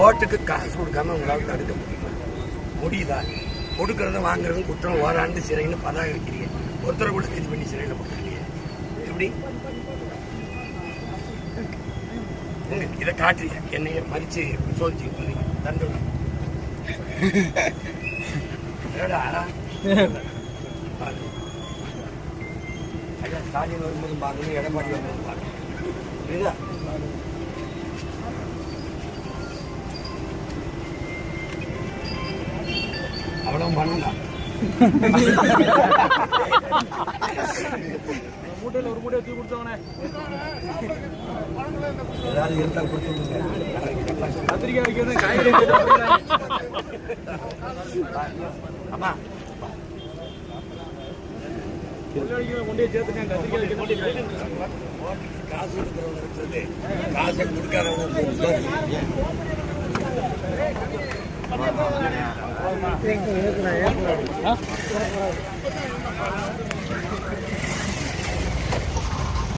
ஓட்டுக்கு காசு கொடுக்காம உங்களால் தடுக்க முடியுதா? கொடுக்கறத வாங்குறதும் குற்றம், ஓராண்டு சிறைன்னு பதாக வைக்கிறீங்க. ஒருத்தரை கூட கைது பண்ணி சிறையில் போட்டுருக்கீங்க. எப்படி இதை காட்டுறீங்க? என்னைய மறிச்சு சோதிச்சு தண்டனை ஸ்டாலின் வரும்போது பார்க்கணும், எடப்பாடி வரும்போது பார்க்கணும். புரியுதா? அவ்வளவு பண்ணலாம். மூட்டையில் ஒரு மூட்டையை தூக்கி கொடுத்தவனே ஏதாவது இருந்தால் கொடுத்துருங்க. கத்திரிக்காய் வைக்கிறது காய்கறி ஆமா கொண்டே சேர்த்துக்கேன். கத்திரிக்காய் காசு கொடுக்குறவங்க இருக்கிறது, காசை கொடுக்காதவங்க